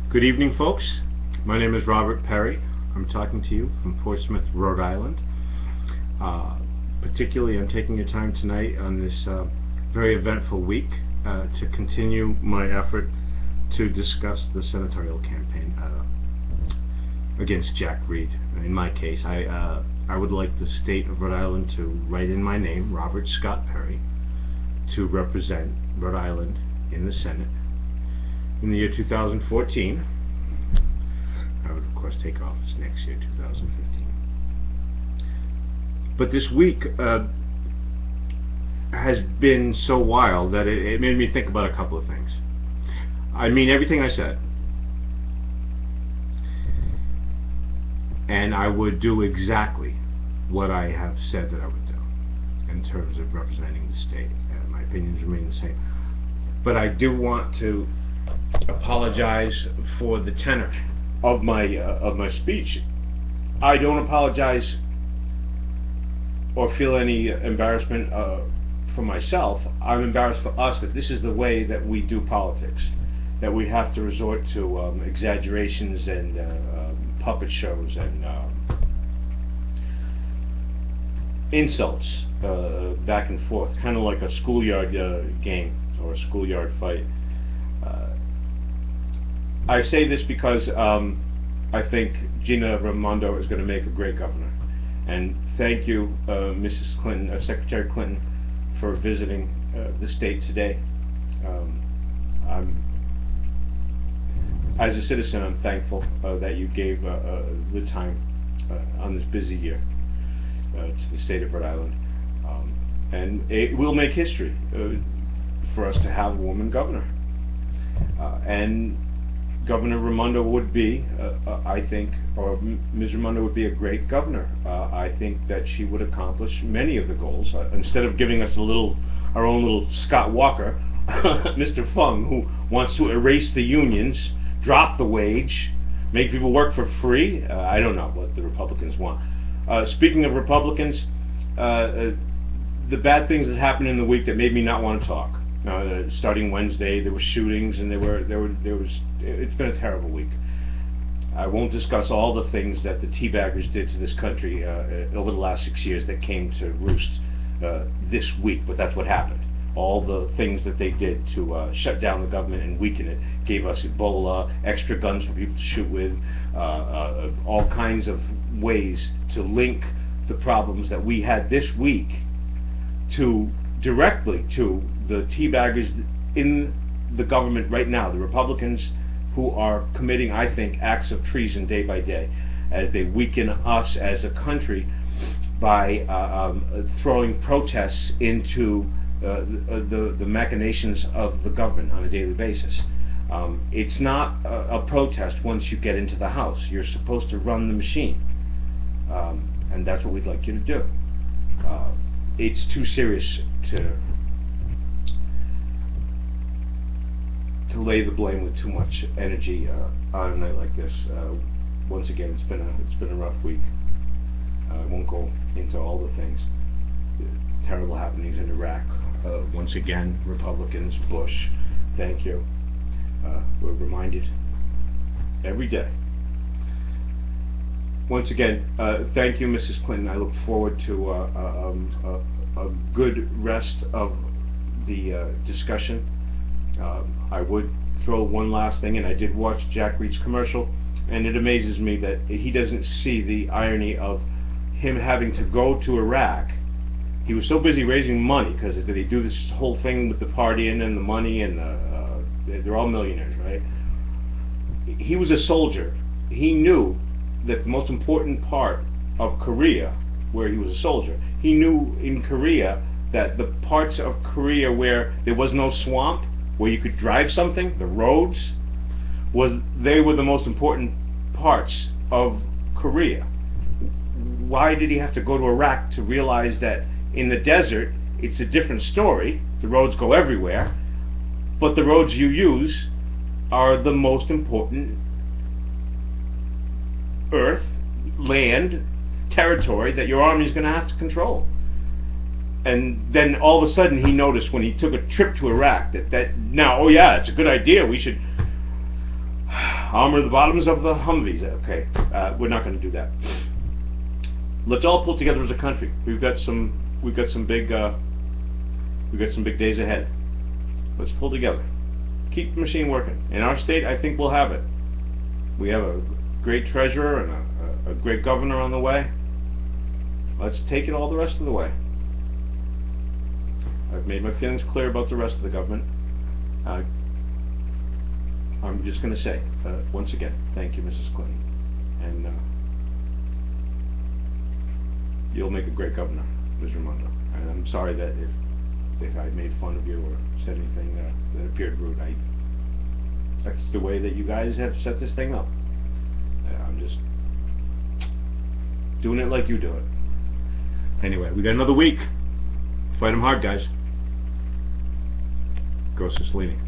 Good evening, folks. My name is Robert Perry. I'm talking to you from Portsmouth, Rhode Island. Particularly, I'm taking your time tonight on this very eventful week to continue my effort to discuss the senatorial campaign against Jack Reed. In my case, I would like the state of Rhode Island to write in my name, Robert Scott Perry, to represent Rhode Island in the Senate in the year 2014. I would, of course, take office next year, 2015. But this week has been so wild that it made me think about a couple of things. I mean everything I said. And I would do exactly what I have said that I would do in terms of representing the state. My opinions remain the same. But I do want to apologize for the tenor of my speech. I don't apologize or feel any embarrassment for myself. I'm embarrassed for us that this is the way that we do politics, that we have to resort to exaggerations and puppet shows and insults back and forth, kind of like a schoolyard game or a schoolyard fight. I say this because I think Gina Raimondo is going to make a great governor. And thank you, Mrs. Clinton, Secretary Clinton, for visiting the state today. As a citizen, I'm thankful that you gave the time on this busy year to the state of Rhode Island. And it will make history for us to have a woman governor. And Governor Raimondo would be, I think, or Ms. Raimondo would be a great governor. I think that she would accomplish many of the goals. Instead of giving us our own little Scott Walker, Mr. Fung, who wants to erase the unions, drop the wage, make people work for free. I don't know what the Republicans want. Speaking of Republicans, the bad things that happened in the week that made me not want to talk. Starting Wednesday, there were shootings, and it's been a terrible week. I won't discuss all the things that the teabaggers did to this country over the last 6 years that came to roost this week, but that's what happened. All the things that they did to shut down the government and weaken it gave us Ebola, extra guns for people to shoot with, all kinds of ways to link the problems that we had this week directly to the teabaggers in the government right now, the Republicans who are committing, I think, acts of treason day by day as they weaken us as a country by throwing protests into the machinations of the government on a daily basis. It's not a protest once you get into the House. You're supposed to run the machine, and that's what we'd like you to do. It's too serious to lay the blame with too much energy on a night like this. Once again, it's been a rough week. I won't go into all the things. The terrible happenings in Iraq. Once again, Republicans, Bush, thank you. We're reminded every day. Once again, thank you, Mrs. Clinton. I look forward to a good rest of the discussion. I would throw one last thing, and I did watch Jack Reed's commercial, and it amazes me that he doesn't see the irony of him having to go to Iraq. He was so busy raising money, because they do this whole thing with the partying and the money, and they're all millionaires, right? He was a soldier. He knew that the most important part of Korea, where he was a soldier, he knew in Korea that the parts of Korea where there was no swamp, where you could drive something, the roads, they were the most important parts of Korea. Why did he have to go to Iraq to realize that in the desert it's a different story? The roads go everywhere, but the roads you use are the most important land, territory that your army is going to have to control. And then all of a sudden he noticed when he took a trip to Iraq that now, oh yeah, it's a good idea, we should armor the bottoms of the Humvees. Okay, we're not going to do that. Let's all pull together as a country. We've got some big days ahead. Let's pull together. Keep the machine working. In our state, I think we'll have it. We have a great treasurer and a great governor on the way. Let's take it all the rest of the way. I've made my feelings clear about the rest of the government. I'm just going to say, once again, thank you, Mrs. Clinton. And you'll make a great governor, Ms. Raimondo. And I'm sorry that if I made fun of you or said anything that appeared rude. That's the way that you guys have set this thing up. I'm just doing it like you do it. Anyway, we got another week. Fight 'em hard, guys. Gross is leaning.